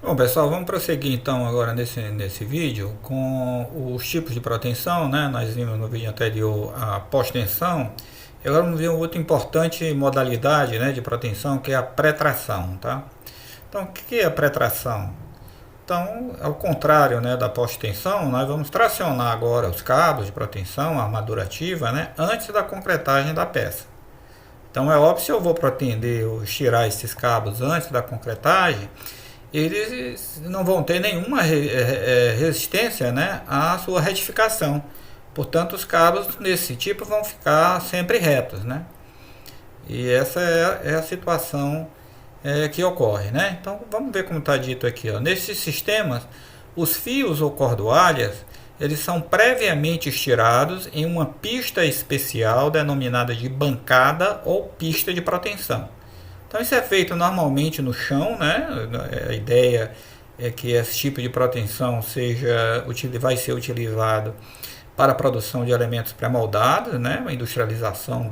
Bom, pessoal, vamos prosseguir então agora nesse vídeo com os tipos de proteção, né? Nós vimos no vídeo anterior a pós-tensão. E agora vamos ver uma outra importante modalidade, né, de proteção, que é a pré-tração, tá? Então, o que é a pré-tração? Então, ao contrário, né, da pós-tensão, nós vamos tracionar agora os cabos de proteção, a armadura ativa, né, antes da concretagem da peça. Então, é óbvio, se eu vou pretender estirar esses cabos antes da concretagem, eles não vão ter nenhuma resistência, né, à sua retificação. Portanto, os cabos desse tipo vão ficar sempre retos, né? E essa é a situação que ocorre, né? Então, vamos ver como está dito aqui, ó. Nesses sistemas, os fios ou cordoalhas, eles são previamente estirados em uma pista especial denominada de bancada ou pista de proteção. Então isso é feito normalmente no chão, né? A ideia é que esse tipo de proteção vai ser utilizado para a produção de elementos pré-moldados, né? A industrialização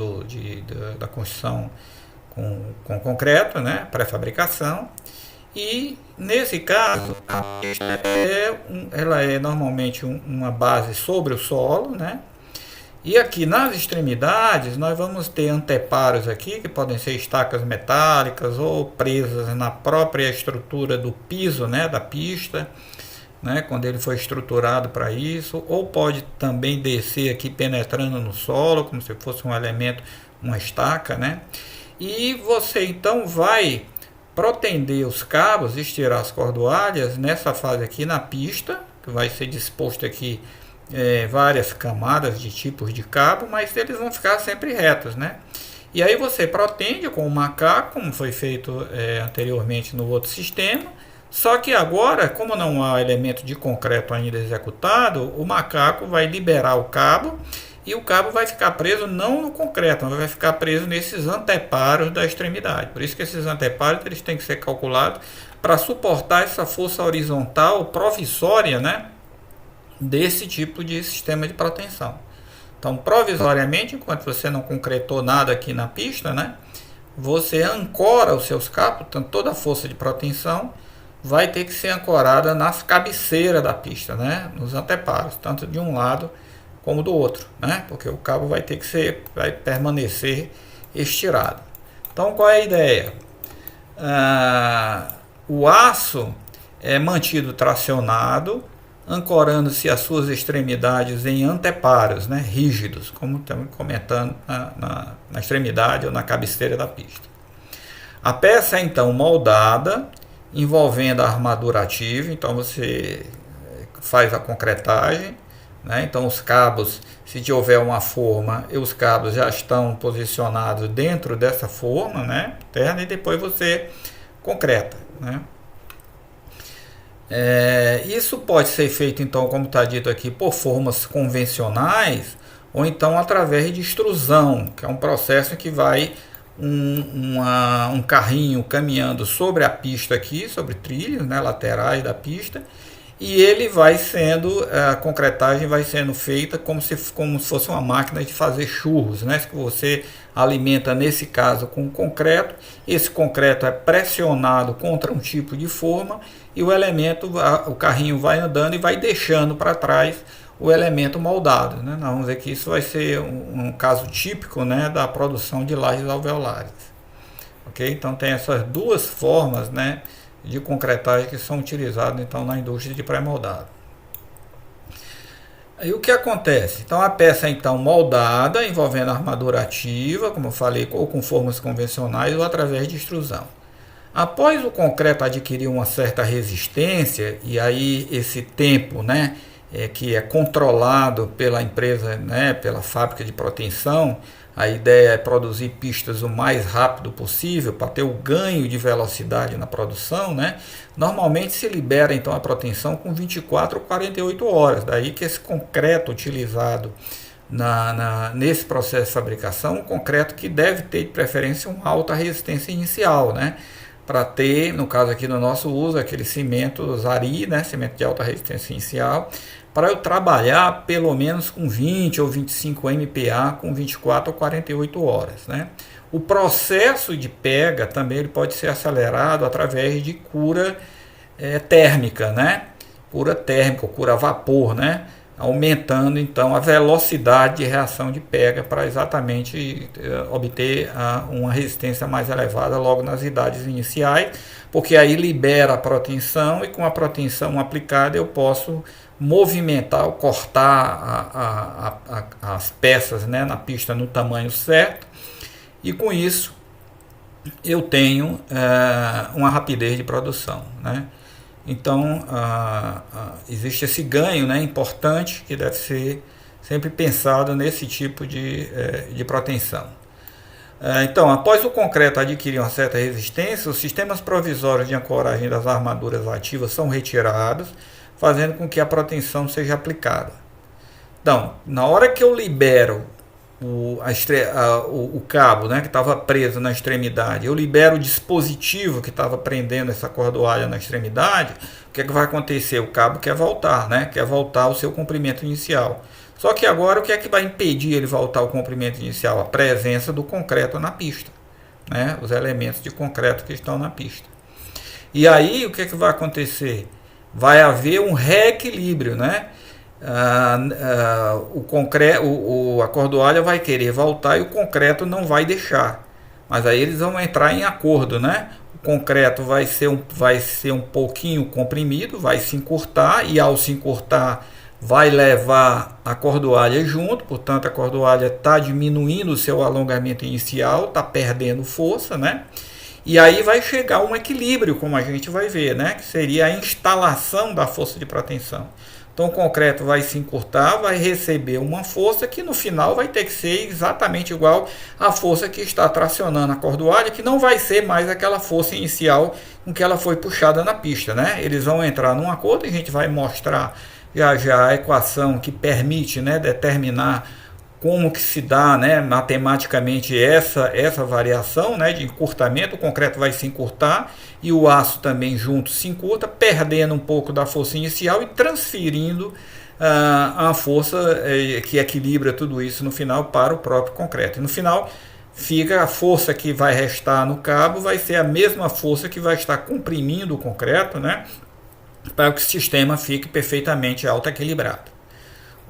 da construção com concreto, né? Pré-fabricação. E nesse caso, a pista ela é normalmente uma base sobre o solo, né? E aqui nas extremidades nós vamos ter anteparos aqui, que podem ser estacas metálicas ou presas na própria estrutura do piso, né, da pista, né, quando ele foi estruturado para isso, ou pode também descer aqui penetrando no solo, como se fosse um elemento, uma estaca, né? E você então vai protender os cabos, estirar as cordoalhas nessa fase aqui na pista, que vai ser disposto aqui várias camadas de tipos de cabo, mas eles vão ficar sempre retos, né? E aí você protende com o macaco, como foi feito anteriormente no outro sistema, só que agora, como não há elemento de concreto ainda executado, o macaco vai liberar o cabo e o cabo vai ficar preso não no concreto, mas vai ficar preso nesses anteparos da extremidade. Por isso que esses anteparos eles têm que ser calculados para suportar essa força horizontal provisória, né, desse tipo de sistema de proteção. Então, provisoriamente, enquanto você não concretou nada aqui na pista, né, você ancora os seus cabos, então toda a força de proteção vai ter que ser ancorada nas cabeceiras da pista, né, nos anteparos, tanto de um lado como do outro, né, porque o cabo vai permanecer estirado. Então, qual é a ideia? O aço é mantido tracionado, ancorando-se as suas extremidades em anteparos, né, rígidos, como estamos comentando na extremidade ou na cabeceira da pista. A peça é então moldada, envolvendo a armadura ativa, então você faz a concretagem, né, então os cabos, se houver uma forma, os cabos já estão posicionados dentro dessa forma, né, interna, e depois você concreta, né. Isso pode ser feito, então, como está dito aqui, por formas convencionais ou então através de extrusão, que é um processo que vai um carrinho caminhando sobre a pista aqui, sobre trilhos, né, laterais da pista, e ele vai sendo, a concretagem vai sendo feita como se fosse uma máquina de fazer churros, né? Que você alimenta, nesse caso, com concreto. Esse concreto é pressionado contra um tipo de forma e o carrinho vai andando e vai deixando para trás o elemento moldado, né? Nós vamos ver que isso vai ser um caso típico, né, da produção de lajes alveolares. Okay? Então tem essas duas formas, né, de concretagem que são utilizados então na indústria de pré-moldado. Aí o que acontece? Então a peça é então moldada, envolvendo armadura ativa, como eu falei, ou com formas convencionais ou através de extrusão. Após o concreto adquirir uma certa resistência, e aí esse tempo, né, que é controlado pela empresa, né, pela fábrica de proteção, a ideia é produzir pistas o mais rápido possível para ter o ganho de velocidade na produção, né? Normalmente se libera então a proteção com 24 ou 48 horas, daí que esse concreto utilizado nesse processo de fabricação, um concreto que deve ter de preferência uma alta resistência inicial, né? Para ter, no caso aqui do nosso uso, aquele cimento Zari, né? Cimento de alta resistência inicial, para eu trabalhar pelo menos com 20 ou 25 MPa com 24 ou 48 horas, né? O processo de pega também ele pode ser acelerado através de cura térmica, né? Cura térmica, cura a vapor, né? Aumentando então a velocidade de reação de pega para exatamente obter uma resistência mais elevada logo nas idades iniciais, porque aí libera a proteção e com a proteção aplicada eu posso movimentar ou cortar as peças, né, na pista no tamanho certo, e com isso eu tenho uma rapidez de produção, né? Então, existe esse ganho, né, importante que deve ser sempre pensado nesse tipo de proteção. Então, após o concreto adquirir uma certa resistência, os sistemas provisórios de ancoragem das armaduras ativas são retirados, fazendo com que a proteção seja aplicada. Então, na hora que eu libero o cabo, né, que estava preso na extremidade, eu libero o dispositivo que estava prendendo essa cordoalha na extremidade, o que é que vai acontecer? O cabo quer voltar, né, quer voltar ao seu comprimento inicial. Só que agora o que é que vai impedir ele voltar ao comprimento inicial? A presença do concreto na pista, né, os elementos de concreto que estão na pista. E aí o que é que vai acontecer? Vai haver um reequilíbrio, né? A cordoalha vai querer voltar e o concreto não vai deixar, mas aí eles vão entrar em acordo, né? O concreto vai ser um pouquinho comprimido, vai se encurtar, e ao se encurtar vai levar a cordoalha junto, portanto a cordoalha está diminuindo o seu alongamento inicial, está perdendo força, né? E aí vai chegar um equilíbrio, como a gente vai ver, né? Que seria a instalação da força de proteção. Então o concreto vai se encurtar, vai receber uma força que no final vai ter que ser exatamente igual à força que está tracionando a cordoalha, que não vai ser mais aquela força inicial com que ela foi puxada na pista, né? Eles vão entrar num acordo e a gente vai mostrar já a equação que permite, né, determinar como que se dá, né, matematicamente essa variação, né, de encurtamento. O concreto vai se encurtar e o aço também junto se encurta, perdendo um pouco da força inicial e transferindo a força que equilibra tudo isso no final para o próprio concreto. E no final fica a força que vai restar no cabo, vai ser a mesma força que vai estar comprimindo o concreto, né, para que o sistema fique perfeitamente auto-equilibrado.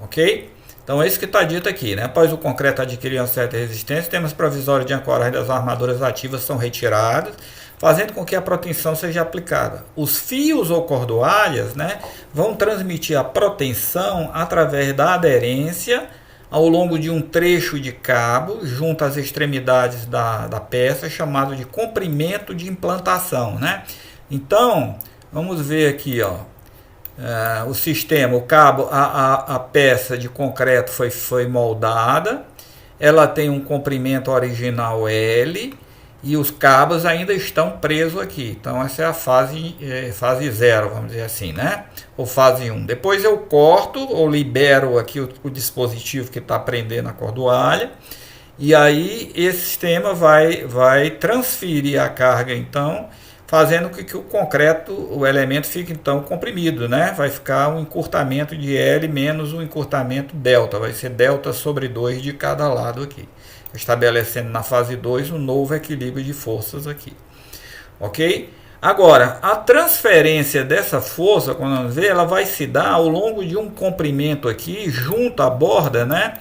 Ok? Então é isso que está dito aqui, né? Após o concreto adquirir uma certa resistência, sistemas provisórios de ancoragem das armaduras ativas são retirados, fazendo com que a proteção seja aplicada. Os fios ou cordoalhas, né, vão transmitir a proteção através da aderência ao longo de um trecho de cabo junto às extremidades da peça, chamado de comprimento de implantação, né? Então, vamos ver aqui, ó. O sistema, o cabo, a peça de concreto foi moldada, ela tem um comprimento original L e os cabos ainda estão presos aqui. Então essa é a fase 0, vamos dizer assim, né? Ou fase 1. Depois eu corto ou libero aqui o dispositivo que está prendendo a cordoalha, e aí esse sistema vai transferir a carga, então, fazendo com que o concreto, o elemento, fique então comprimido, né? Vai ficar um encurtamento de L menos um encurtamento delta, vai ser delta sobre 2 de cada lado aqui, estabelecendo na fase 2 um novo equilíbrio de forças aqui, ok? Agora, a transferência dessa força, quando vamos ver, ela vai se dar ao longo de um comprimento aqui, junto à borda, né?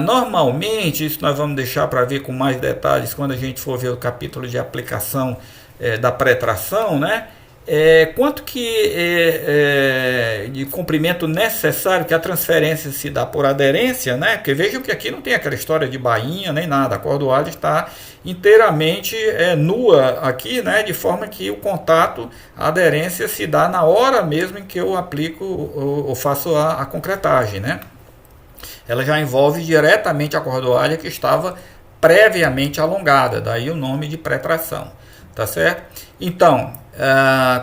Normalmente, isso nós vamos deixar para ver com mais detalhes quando a gente for ver o capítulo de aplicação da pré-tração, né? Quanto que de comprimento necessário, que a transferência se dá por aderência, né? Porque vejam que aqui não tem aquela história de bainha nem nada, a cordoalha está inteiramente nua aqui, né? De forma que o contato, a aderência se dá na hora mesmo em que eu aplico ou faço a concretagem, né? Ela já envolve diretamente a cordoalha que estava previamente alongada, daí o nome de pré-tração, tá certo? Então,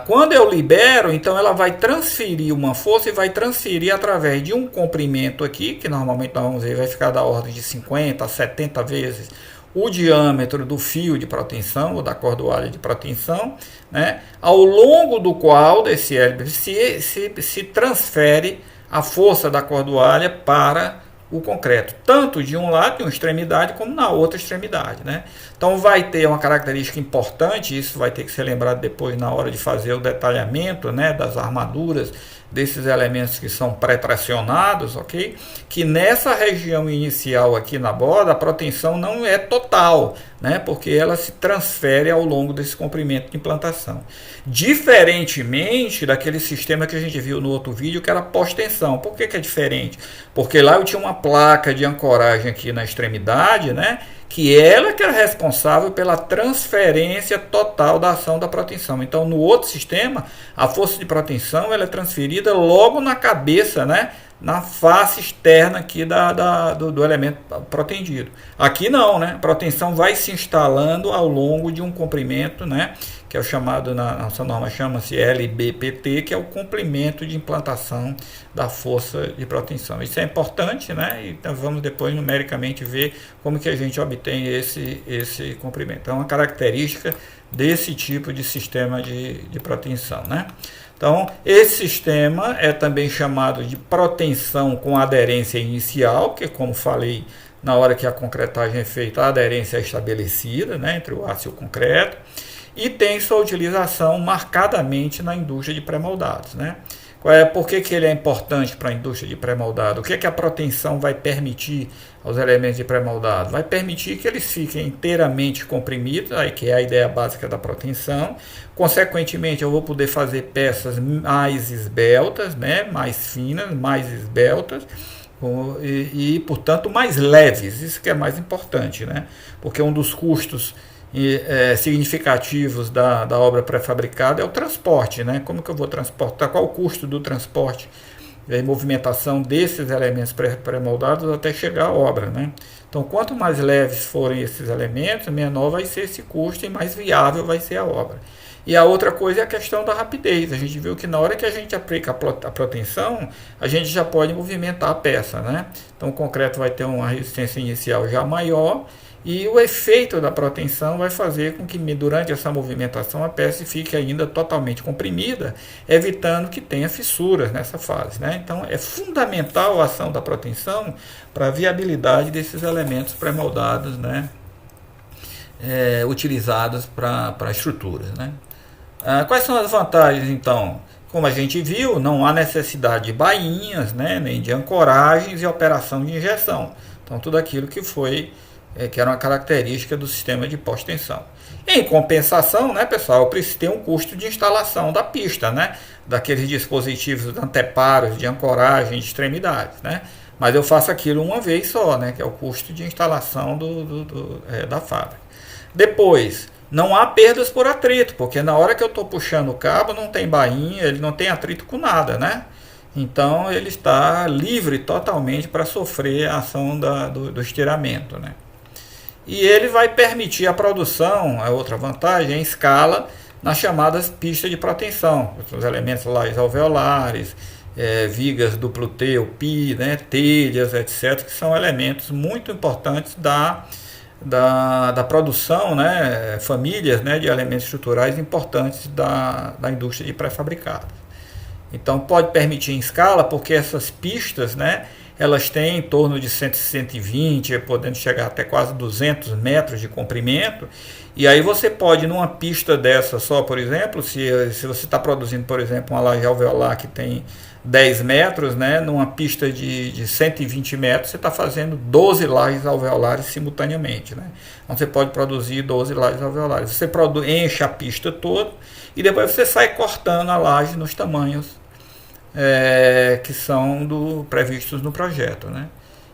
quando eu libero, então ela vai transferir uma força e vai transferir através de um comprimento aqui, que normalmente nós vamos ver, vai ficar da ordem de 50 a 70 vezes o diâmetro do fio de proteção ou da cordoalha de proteção, né? Ao longo do qual desse L se transfere a força da cordoalha para o concreto, tanto de um lado, de uma extremidade, como na outra extremidade, né? Então vai ter uma característica importante, isso vai ter que ser lembrado depois na hora de fazer o detalhamento, né, das armaduras, desses elementos que são pré-tracionados, ok? Que nessa região inicial aqui na borda, a proteção não é total, né? Porque ela se transfere ao longo desse comprimento de implantação. Diferentemente daquele sistema que a gente viu no outro vídeo, que era pós-tensão. Por que é diferente? Porque lá eu tinha uma placa de ancoragem aqui na extremidade, né? Que ela que era responsável pela transferência total da ação da proteção. Então, no outro sistema, a força de proteção ela é transferida logo na cabeça, né? Na face externa aqui do elemento protendido. Aqui não, né? A proteção vai se instalando ao longo de um comprimento, né? Que é o chamado, na nossa norma chama-se LBPT, que é o comprimento de implantação da força de proteção. Isso é importante, né? Então vamos depois numericamente ver como que a gente obtém esse comprimento. É uma característica desse tipo de sistema de proteção, né? Então, esse sistema é também chamado de proteção com aderência inicial, que, como falei, na hora que a concretagem é feita, a aderência é estabelecida, né, entre o aço e o concreto, e tem sua utilização marcadamente na indústria de pré-moldados, né? Por que ele é importante para a indústria de pré-moldado? O que a proteção vai permitir aos elementos de pré-moldado? Vai permitir que eles fiquem inteiramente comprimidos, aí que é a ideia básica da proteção. Consequentemente, eu vou poder fazer peças mais esbeltas, né? Mais finas, mais esbeltas, portanto, mais leves. Isso que é mais importante, né? Porque um dos custos significativos da obra pré-fabricada é o transporte, né? Como que eu vou transportar? Qual o custo do transporte e movimentação desses elementos pré-moldados até chegar à obra, né? Então, quanto mais leves forem esses elementos, menor vai ser esse custo e mais viável vai ser a obra. E a outra coisa é a questão da rapidez. A gente viu que na hora que a gente aplica a proteção, a gente já pode movimentar a peça, né? Então, o concreto vai ter uma resistência inicial já maior. E o efeito da proteção vai fazer com que durante essa movimentação a peça fique ainda totalmente comprimida, evitando que tenha fissuras nessa fase, né? Então é fundamental a ação da proteção para a viabilidade desses elementos pré-moldados, né? Utilizados para estruturas, né? Quais são as vantagens então? Como a gente viu, não há necessidade de bainhas, né? Nem de ancoragens e operação de injeção. Então tudo aquilo que era uma característica do sistema de pós-tensão. Em compensação, né, pessoal, eu preciso ter um custo de instalação da pista, né, daqueles dispositivos de anteparos, de ancoragem, de extremidades, né, mas eu faço aquilo uma vez só, né, que é o custo de instalação da fábrica. Depois, não há perdas por atrito, porque na hora que eu estou puxando o cabo, não tem bainha, ele não tem atrito com nada, né? Então ele está livre totalmente para sofrer a ação do estiramento, né? E ele vai permitir a produção, a outra vantagem, em escala, nas chamadas pistas de proteção, os elementos lajes alveolares, vigas duplo T ou pi, né, telhas, etc., que são elementos muito importantes da produção, né, famílias, né, de elementos estruturais importantes da indústria de pré-fabricados. Então pode permitir em escala, porque essas pistas, né, elas têm em torno de 120, podendo chegar até quase 200 metros de comprimento. E aí você pode, numa pista dessa só, por exemplo, se você está produzindo, por exemplo, uma laje alveolar que tem 10 metros, né, numa pista de 120 metros, você está fazendo 12 lajes alveolares simultaneamente, né? Então você pode produzir 12 lajes alveolares. Você enche a pista toda e depois você sai cortando a laje nos tamanhos que são previstos no projeto, né?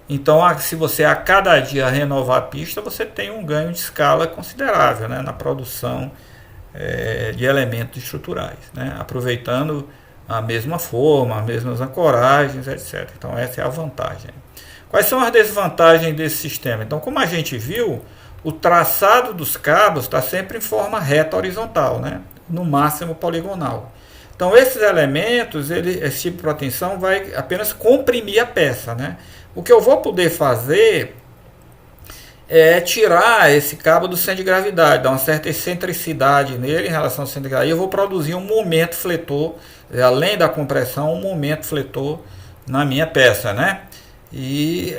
Então, se você a cada dia renovar a pista, você tem um ganho de escala considerável, né, na produção de elementos estruturais, né, aproveitando a mesma forma, as mesmas ancoragens, etc. Então, essa é a vantagem. Quais são as desvantagens desse sistema? Então, como a gente viu, o traçado dos cabos está sempre em forma reta horizontal, né, no máximo poligonal. Então, esses elementos, esse tipo de proteção vai apenas comprimir a peça, né? O que eu vou poder fazer é tirar esse cabo do centro de gravidade, dar uma certa excentricidade nele em relação ao centro de gravidade, e eu vou produzir um momento fletor, além da compressão, um momento fletor na minha peça, né? e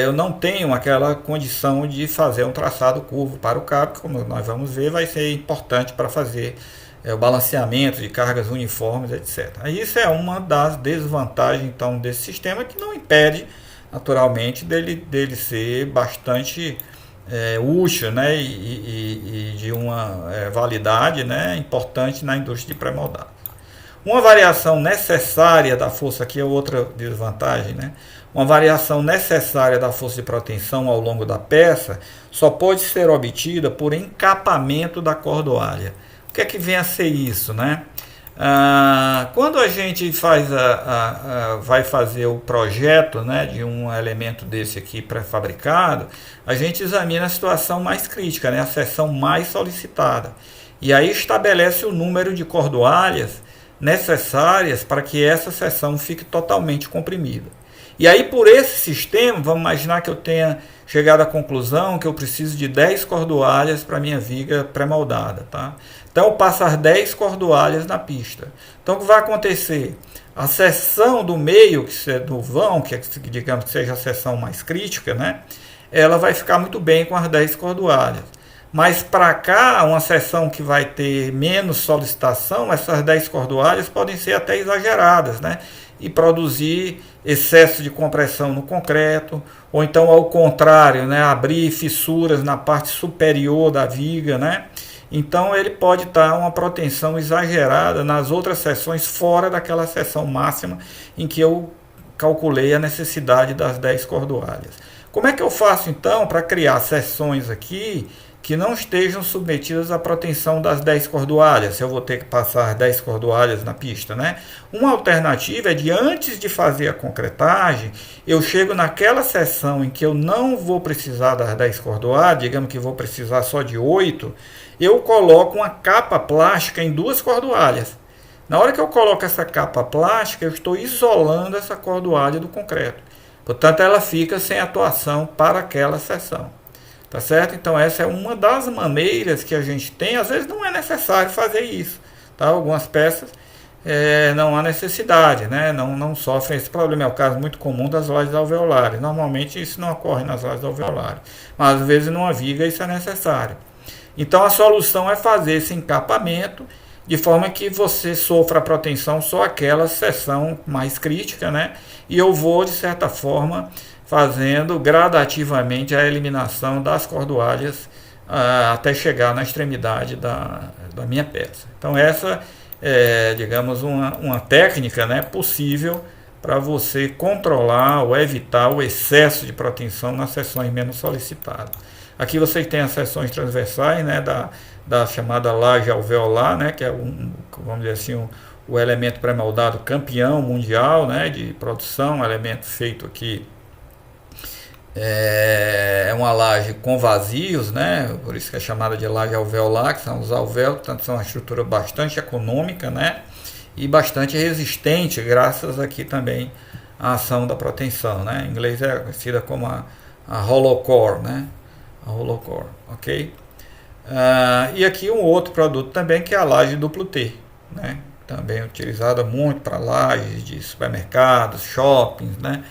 eu não tenho aquela condição de fazer um traçado curvo para o cabo, que, como nós vamos ver, vai ser importante para fazer o balanceamento de cargas uniformes, etc. Isso é uma das desvantagens então desse sistema, que não impede naturalmente dele ser bastante útil, né, e de uma validade, né, importante na indústria de pré-moldado. Uma variação necessária da força, aqui é outra desvantagem, né? Uma variação necessária da força de proteção ao longo da peça só pode ser obtida por encapamento da cordoalha. O que é que vem a ser isso, né? Quando a gente vai fazer o projeto, né, de um elemento desse aqui pré-fabricado, a gente examina a situação mais crítica, né, a seção mais solicitada. E aí estabelece o número de cordoalhas necessárias para que essa seção fique totalmente comprimida. E aí, por esse sistema, vamos imaginar que eu tenha chegado à conclusão que eu preciso de 10 cordoalhas para minha viga pré-moldada, tá? Então eu passo as 10 cordoalhas na pista. Então o que vai acontecer? A seção do meio, do vão, que digamos que seja a seção mais crítica, né? Ela vai ficar muito bem com as 10 cordoalhas. Mas para cá, uma seção que vai ter menos solicitação, essas 10 cordoalhas podem ser até exageradas, né? E produzir excesso de compressão no concreto, ou então ao contrário, né? Abrir fissuras na parte superior da viga, né? Então ele pode estar uma proteção exagerada nas outras seções fora daquela seção máxima em que eu calculei a necessidade das 10 cordoalhas. Como é que eu faço então para criar seções aqui que não estejam submetidas à proteção das 10 cordoalhas, se eu vou ter que passar 10 cordoalhas na pista, né? Uma alternativa é de, antes de fazer a concretagem, eu chego naquela seção em que eu não vou precisar das 10 cordoalhas, digamos que vou precisar só de 8, eu coloco uma capa plástica em 2 cordoalhas. Na hora que eu coloco essa capa plástica, eu estou isolando essa cordoalha do concreto. Portanto, ela fica sem atuação para aquela seção. Tá certo? Então essa é uma das maneiras que a gente tem. Às vezes não é necessário fazer isso, tá? Algumas peças não há necessidade, né? Não sofrem esse problema. É o caso muito comum das lajes alveolares. Normalmente isso não ocorre nas lajes alveolares, mas às vezes numa viga isso é necessário. Então a solução é fazer esse encapamento de forma que você sofra a proteção só aquela seção mais crítica, né? E eu vou, de certa forma, fazendo gradativamente a eliminação das cordoalhas até chegar na extremidade da minha peça. Então essa é, digamos, uma técnica, né, possível para você controlar ou evitar o excesso de proteção nas seções menos solicitadas. Aqui vocês têm as seções transversais, né, da chamada laje alveolar, né, que é vamos dizer assim, o elemento pré-moldado campeão mundial, né, de produção, um elemento feito aqui. É uma laje com vazios, né? Por isso que é chamada de laje alveolar, que são os alvéolos, portanto são uma estrutura bastante econômica, né? E bastante resistente, graças aqui também à ação da proteção, né? Em inglês é conhecida como a hollow core, né? A hollow core, ok? E aqui um outro produto também, que é a laje duplo T, né? Também utilizada muito para lajes de supermercados, shoppings, né?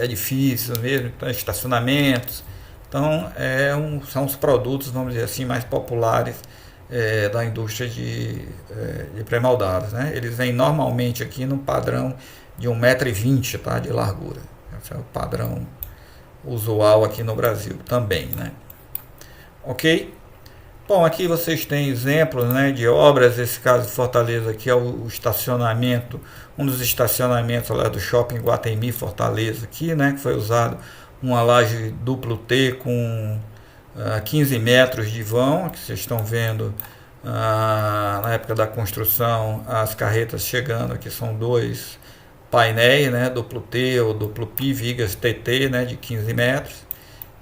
Edifícios mesmo, estacionamentos. Então são os produtos, vamos dizer assim, mais populares da indústria de pré-moldados, né? Eles vêm normalmente aqui no padrão de 1,20 m, tá, de largura. Esse é o padrão usual aqui no Brasil também, né? Ok? Bom, aqui vocês têm exemplos, né, de obras. Esse caso de Fortaleza aqui é o estacionamento, um dos estacionamentos lá do Shopping Guatemi Fortaleza aqui, né, que foi usado uma laje duplo T com 15 metros de vão, que vocês estão vendo na época da construção, as carretas chegando aqui, são 2 painéis, né, duplo T ou duplo Pi, vigas TT, né, de 15 metros.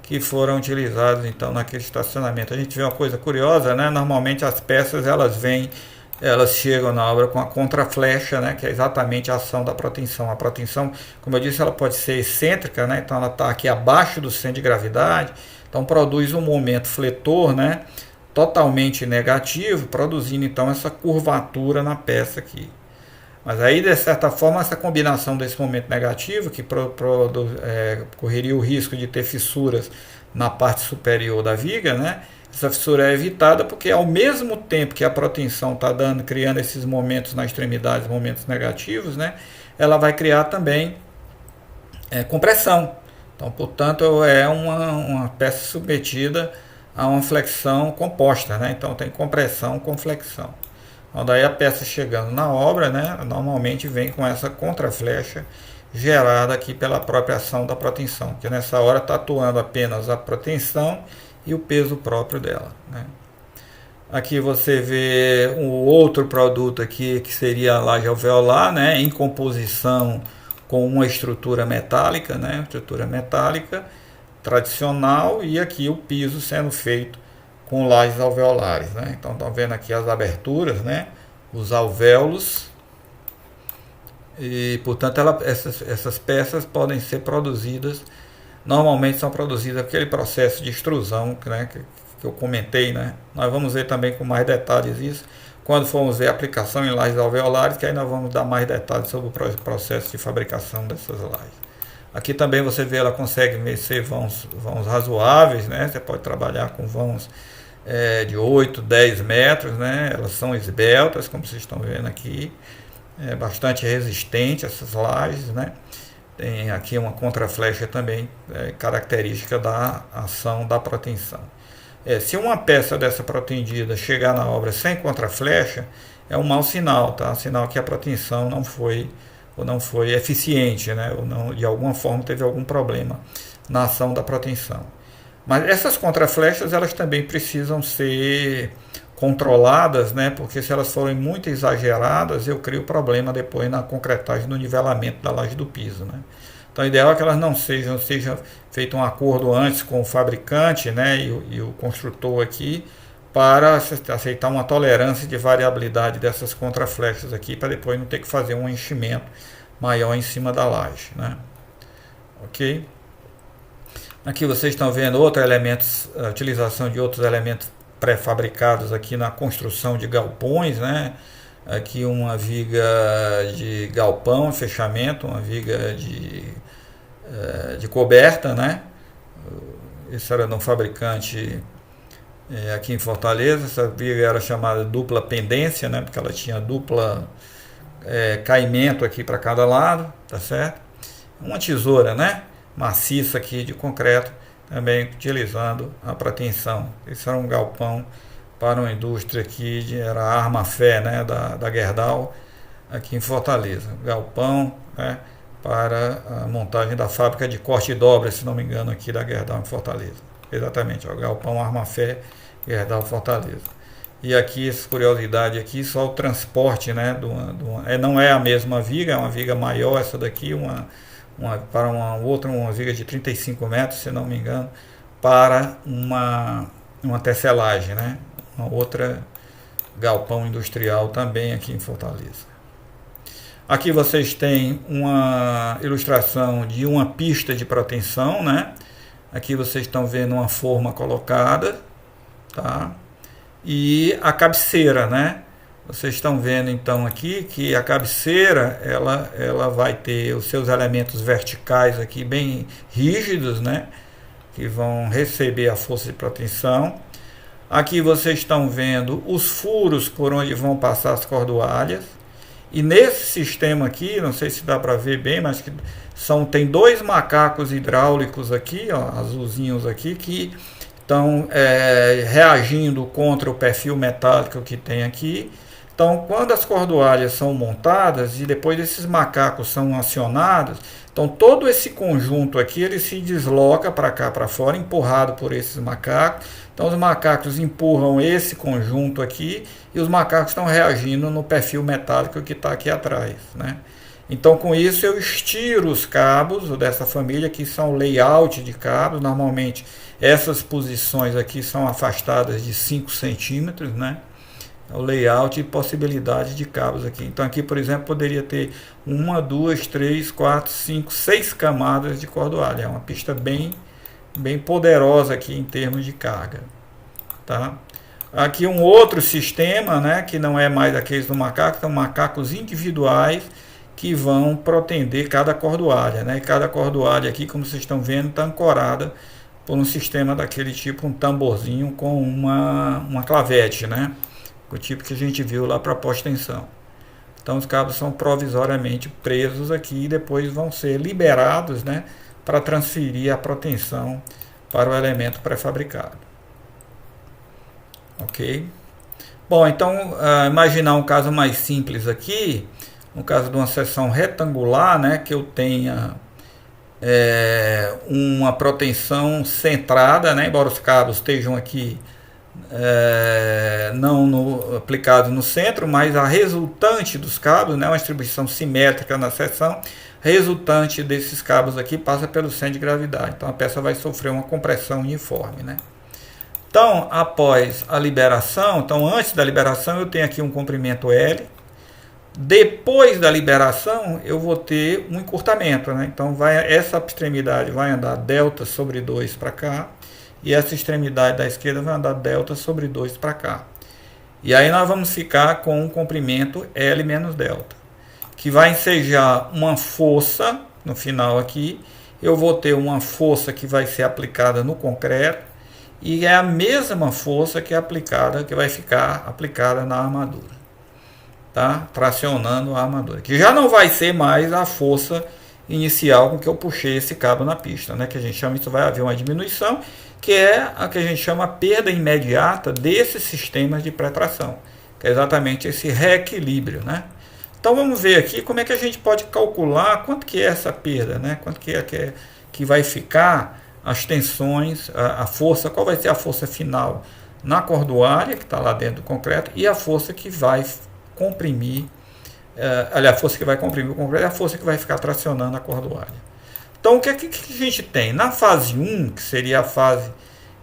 Que foram utilizados então naquele estacionamento. A gente vê uma coisa curiosa, né? Normalmente as peças elas chegam na obra com a contraflecha, né? Que é exatamente a ação da proteção. A proteção, como eu disse, ela pode ser excêntrica, né? Então ela está aqui abaixo do centro de gravidade, então produz um momento fletor, né? Totalmente negativo, produzindo então essa curvatura na peça aqui. Mas aí, de certa forma, essa combinação desse momento negativo, que correria o risco de ter fissuras na parte superior da viga, né? Essa fissura é evitada porque, ao mesmo tempo que a proteção está criando esses momentos na extremidade, momentos negativos, né? Ela vai criar também compressão. Então, portanto, é uma peça submetida a uma flexão composta, né? Então, tem compressão com flexão. Então, daí a peça chegando na obra, né? Normalmente vem com essa contraflecha gerada aqui pela própria ação da proteção, que nessa hora está atuando apenas a proteção e o peso próprio dela, né? Aqui você vê um outro produto aqui que seria a laje alveolar, né? Em composição com uma estrutura metálica, né? Estrutura metálica tradicional, e aqui o piso sendo feito com lajes alveolares, né? Então estão vendo aqui as aberturas, né? Os alvéolos, e portanto essas peças podem ser produzidas, normalmente são produzidas aquele processo de extrusão, né? Que eu comentei, né? Nós vamos ver também com mais detalhes isso quando formos ver a aplicação em lajes alveolares, que aí nós vamos dar mais detalhes sobre o processo de fabricação dessas lajes. Aqui também você vê, ela consegue vencer vãos razoáveis, né? Você pode trabalhar com vãos de 8, 10 metros, né? Elas são esbeltas, como vocês estão vendo aqui, bastante resistente essas lajes, né? Tem aqui uma contraflecha também, característica da ação da proteção. Se uma peça dessa protendida chegar na obra sem contraflecha, é um mau sinal, tá? Sinal que a proteção não foi eficiente, né? Ou não, de alguma forma teve algum problema na ação da proteção. Mas essas contraflechas, elas também precisam ser controladas, né? Porque se elas forem muito exageradas, eu crio problema depois na concretagem do nivelamento da laje do piso, né? Então, o ideal é que elas não seja feito um acordo antes com o fabricante, né, e o construtor aqui, para aceitar uma tolerância de variabilidade dessas contraflechas aqui, para depois não ter que fazer um enchimento maior em cima da laje, né? Ok? Aqui vocês estão vendo outros elementos, a utilização de outros elementos pré-fabricados aqui na construção de galpões, né? Aqui uma viga de galpão, fechamento, uma viga de coberta, né? Isso era de um fabricante aqui em Fortaleza. Essa viga era chamada dupla pendência, né? Porque ela tinha dupla caimento aqui para cada lado, tá certo? Uma tesoura, né? Maciça aqui de concreto, também utilizando a proteção. Isso era um galpão para uma indústria aqui, era a Armafé, né, da Gerdau, aqui em Fortaleza. Galpão, né, para a montagem da fábrica de corte e dobra, se não me engano, aqui da Gerdau em Fortaleza. Exatamente, o Galpão Armafé, Gerdau, Fortaleza. E aqui, essa curiosidade aqui, só o transporte, né, não é a mesma viga, é uma viga maior essa daqui, para uma viga de 35 metros, se não me engano, para uma tecelagem, né? Uma outra galpão industrial também aqui em Fortaleza. Aqui vocês têm uma ilustração de uma pista de proteção, né? Aqui vocês estão vendo uma forma colocada, tá? E a cabeceira, né? Vocês estão vendo então aqui que a cabeceira ela vai ter os seus elementos verticais aqui bem rígidos, né? Que vão receber a força de proteção. Aqui vocês estão vendo os furos por onde vão passar as cordoalhas. E nesse sistema aqui, não sei se dá para ver bem, mas tem dois macacos hidráulicos aqui, ó, azulzinhos aqui, que estão reagindo contra o perfil metálico que tem aqui. Então, quando as cordoalhas são montadas e depois esses macacos são acionados, então todo esse conjunto aqui ele se desloca para cá, para fora, empurrado por esses macacos. Então, os macacos empurram esse conjunto aqui e os macacos estão reagindo no perfil metálico que está aqui atrás, né? Então, com isso, eu estiro os cabos dessa família, que são layout de cabos. Normalmente, essas posições aqui são afastadas de 5 centímetros, né? O layout e possibilidade de cabos aqui. Então, aqui, por exemplo, poderia ter 1, 2, 3, 4, 5, 6 camadas de cordoalha. É uma pista bem poderosa aqui em termos de carga, tá? Aqui um outro sistema, né, que não é mais aqueles do macaco, são macacos individuais que vão protender cada cordoalha, né? E cada cordoalha aqui, como vocês estão vendo, está ancorada por um sistema daquele tipo, um tamborzinho com uma clavete, né? O tipo que a gente viu lá para pós-tensão. Então os cabos são provisoriamente presos aqui e depois vão ser liberados, né, para transferir a proteção para o elemento pré-fabricado. Ok? Bom, então imaginar um caso mais simples aqui, no caso de uma seção retangular, né, que eu tenha uma proteção centrada, né, embora os cabos estejam aqui não aplicados no centro, mas a resultante dos cabos, né, uma distribuição simétrica na seção, resultante desses cabos aqui passa pelo centro de gravidade. Então a peça vai sofrer uma compressão uniforme, né? Então, após a liberação, então antes da liberação eu tenho aqui um comprimento L. Depois da liberação eu vou ter um encurtamento, né? Então essa extremidade vai andar delta sobre 2 para cá e essa extremidade da esquerda vai andar delta sobre 2 para cá. E aí nós vamos ficar com um comprimento L menos delta, que vai ensejar uma força no final aqui. Eu vou ter uma força que vai ser aplicada no concreto e é a mesma força que vai ficar aplicada na armadura, tá? Tracionando a armadura, que já não vai ser mais a força inicial com que eu puxei esse cabo na pista, né? Que a gente chama, isso vai haver uma diminuição, que é a que a gente chama perda imediata desses sistemas de pré-tração, que é exatamente esse reequilíbrio, né? Então vamos ver aqui como é que a gente pode calcular quanto que é essa perda, né? Quanto que vai ficar as tensões, a força, qual vai ser a força final na cordoalha, que está lá dentro do concreto, e a força que vai comprimir, a força que vai comprimir o concreto é a força que vai ficar tracionando a cordoalha. Então o que a gente tem? Na fase 1, que seria a fase,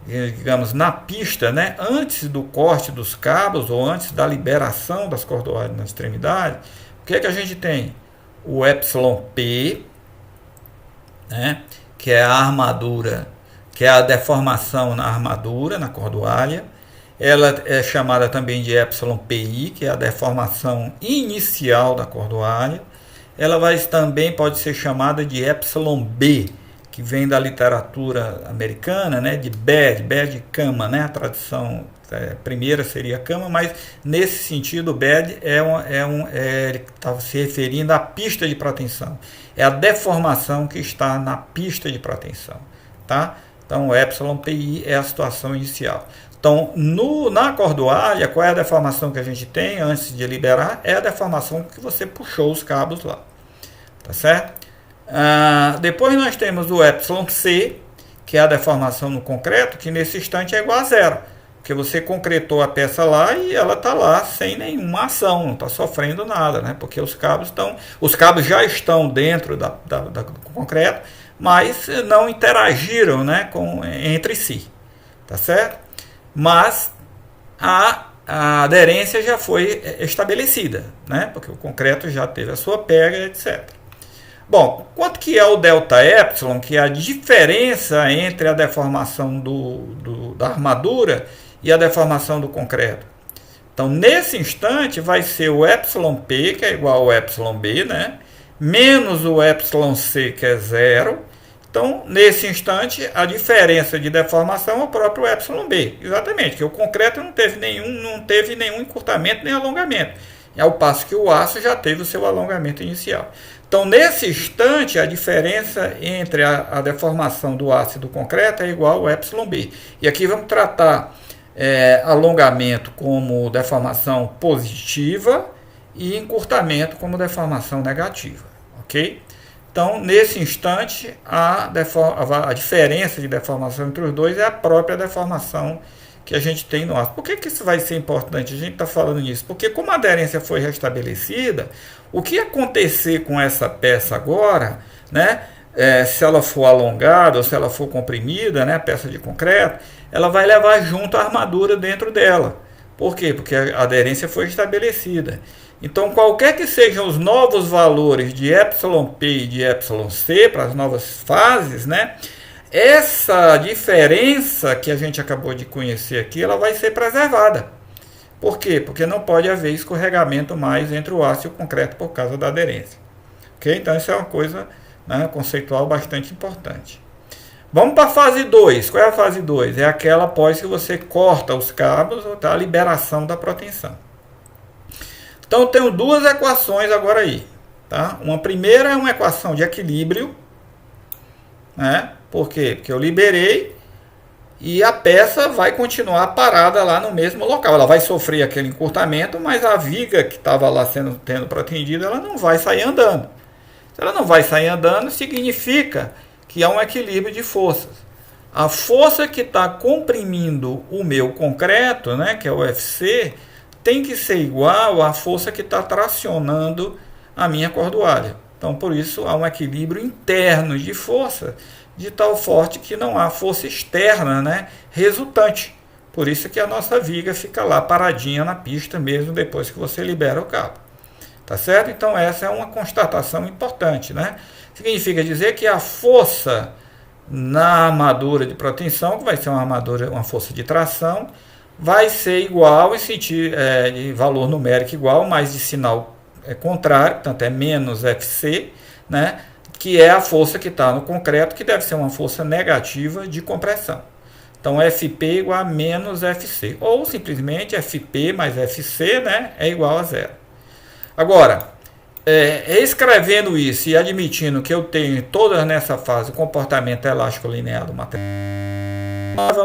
digamos, na pista, né, antes do corte dos cabos, ou antes da liberação das cordoalhas na extremidade, o que a gente tem? O εp, né, que é a armadura, que é a deformação na armadura, na cordoalha. Ela é chamada também de εpi, que é a deformação inicial da cordoalha. Ela também pode ser chamada de εb, que vem da literatura americana, né, de bed cama, né, a tradução primeira seria cama, mas nesse sentido o bed ele estava se referindo à pista de proteção. É a deformação que está na pista de proteção, tá? Então o εpi é a situação inicial. Então na cordoalha, qual é a deformação que a gente tem antes de liberar? É a deformação que você puxou os cabos lá, tá certo? Depois nós temos o εc, que é a deformação no concreto, que nesse instante é igual a zero, porque você concretou a peça lá e ela está lá sem nenhuma ação, não está sofrendo nada, né? Porque os cabos já estão dentro do concreto, mas não interagiram, né, entre si, tá certo? Mas a aderência já foi estabelecida, né? Porque o concreto já teve a sua pega, etc. Bom, quanto que é o ΔΕ, que é a diferença entre a deformação da armadura e a deformação do concreto? Então, nesse instante, vai ser o εp, que é igual ao εb, né? Menos o εc, que é zero. Então, nesse instante, a diferença de deformação é o próprio εb. Exatamente, que o concreto não teve nenhum encurtamento nem alongamento, ao passo que o aço já teve o seu alongamento inicial. Então, nesse instante, a diferença entre a deformação do aço e do concreto é igual ao εb. E aqui vamos tratar alongamento como deformação positiva e encurtamento como deformação negativa, ok? Então, nesse instante, a diferença de deformação entre os dois é a própria deformação que a gente tem no aço. Por que isso vai ser importante? A gente está falando nisso porque, como a aderência foi restabelecida, o que acontecer com essa peça agora, né, se ela for alongada ou se ela for comprimida, né, a peça de concreto, ela vai levar junto a armadura dentro dela. Por quê? Porque a aderência foi estabelecida. Então, qualquer que sejam os novos valores de εp e de εc para as novas fases, né, essa diferença que a gente acabou de conhecer aqui, ela vai ser preservada. Por quê? Porque não pode haver escorregamento mais entre o aço e o concreto por causa da aderência. Ok? Então isso é uma coisa, né, conceitual bastante importante. Vamos para a fase 2. Qual é a fase 2? É aquela após que você corta os cabos, tá? A liberação da proteção. Então eu tenho duas equações agora aí. Tá? Uma primeira é uma equação de equilíbrio. Né? Por quê? Porque eu liberei e a peça vai continuar parada lá no mesmo local. Ela vai sofrer aquele encurtamento, mas a viga que estava lá tendo protendido, ela não vai sair andando. Se ela não vai sair andando, significa que há um equilíbrio de forças. A força que está comprimindo o meu concreto, né, que é o UFC, tem que ser igual à força que está tracionando a minha cordoalha. Então, por isso, há um equilíbrio interno de força, de tal forte que não há força externa, né, resultante. Por isso que a nossa viga fica lá paradinha na pista, mesmo depois que você libera o cabo. Tá certo? Então, essa é uma constatação importante, né? Significa dizer que a força na armadura de proteção, que vai ser uma armadura, uma força de tração, vai ser igual em sentido de valor numérico igual, mas de sinal contrário, portanto é menos FC, né? Que é a força que está no concreto, que deve ser uma força negativa de compressão. Então FP igual a menos FC, ou simplesmente FP mais FC, né, é igual a zero. Agora, escrevendo isso e admitindo que eu tenho todas nessa fase o comportamento elástico linear do material, nós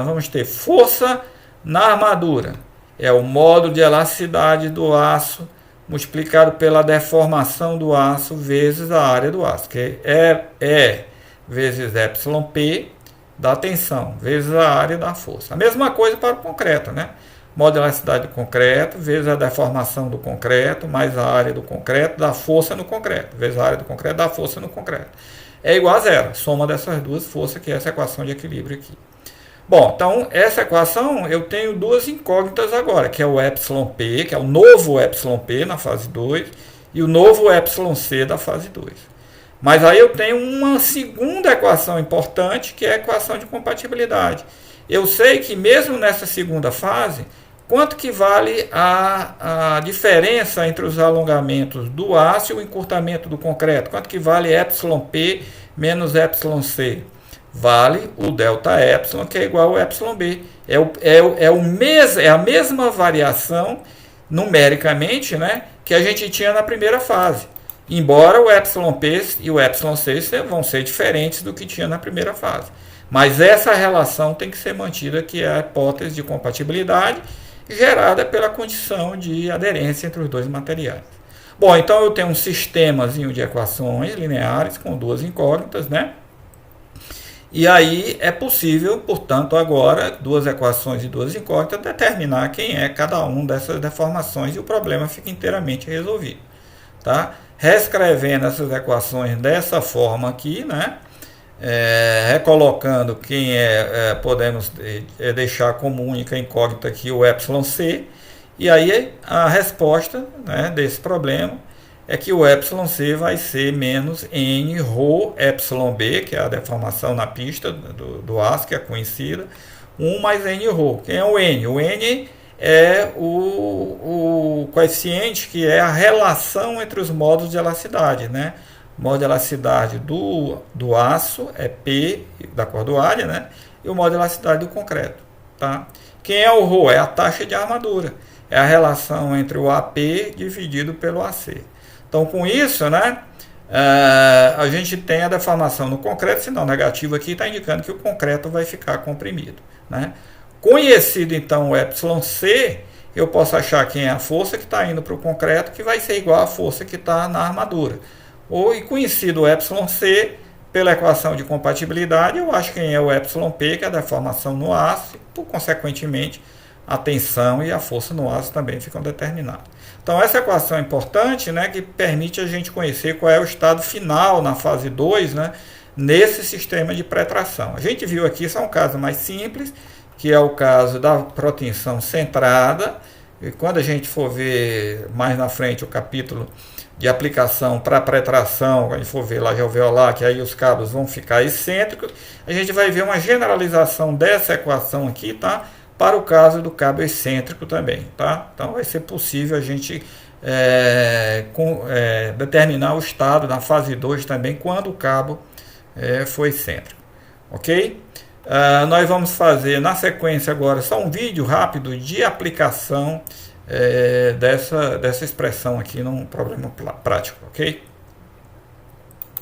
vamos ter força na armadura. É o módulo de elasticidade do aço multiplicado pela deformação do aço vezes a área do aço, que é E vezes εp da tensão, vezes a área da força. A mesma coisa para o concreto, né? Módulo de elasticidade do concreto, vezes a deformação do concreto, mais a área do concreto, da força no concreto, vezes a área do concreto, da força no concreto. É igual a zero, soma dessas duas forças, que é essa equação de equilíbrio aqui. Bom, então essa equação eu tenho duas incógnitas agora, que é o εp, que é o novo εp na fase 2, e o novo εc da fase 2. Mas aí eu tenho uma segunda equação importante, que é a equação de compatibilidade. Eu sei que mesmo nessa segunda fase, quanto que vale a diferença entre os alongamentos do aço e o encurtamento do concreto? Quanto que vale εp menos εc? Vale o ΔΕ, que é igual ao εb. É a mesma variação numericamente, né, que a gente tinha na primeira fase. Embora o εp e o εc vão ser diferentes do que tinha na primeira fase. Mas essa relação tem que ser mantida, que é a hipótese de compatibilidade gerada pela condição de aderência entre os dois materiais. Bom, então eu tenho um sistemazinho de equações lineares com duas incógnitas, né? E aí é possível, portanto, agora, duas equações e duas incógnitas, determinar quem é cada uma dessas deformações e o problema fica inteiramente resolvido. Tá? Reescrevendo essas equações dessa forma aqui, né? Recolocando quem podemos deixar como única incógnita aqui o εc, e aí a resposta, né, desse problema é que o εc vai ser menos n ρ εb, que é a deformação na pista do aço, que é conhecida, 1 mais n ρ. Quem é o n? O n é o coeficiente que é a relação entre os módulos de elasticidade, né? O módulo de elasticidade do aço é P da cordoalha, né? E o módulo de elasticidade do concreto. Tá? Quem é o ρ? É a taxa de armadura. É a relação entre o AP dividido pelo AC. Então, com isso, né, a gente tem a deformação no concreto, sinal negativo aqui está indicando que o concreto vai ficar comprimido. Né? Conhecido, então, o εc, eu posso achar quem é a força que está indo para o concreto, que vai ser igual à força que está na armadura. E conhecido o εc, pela equação de compatibilidade, eu acho quem é o εp, que é a deformação no aço, e, consequentemente, a tensão e a força no aço também ficam determinados. Então, essa equação é importante, né, que permite a gente conhecer qual é o estado final na fase 2, né, nesse sistema de pré-tração. A gente viu aqui, isso é um caso mais simples, que é o caso da proteção centrada, E quando a gente for ver mais na frente o capítulo de aplicação para pré-tração, quando a gente for ver lá alveolar, que aí os cabos vão ficar excêntricos, a gente vai ver uma generalização dessa equação aqui, tá? Para o caso do cabo excêntrico também, tá? Então vai ser possível a gente determinar o estado na fase 2 também, quando o cabo for excêntrico, ok? Nós vamos fazer na sequência agora só um vídeo rápido de aplicação dessa expressão aqui num problema prático, ok?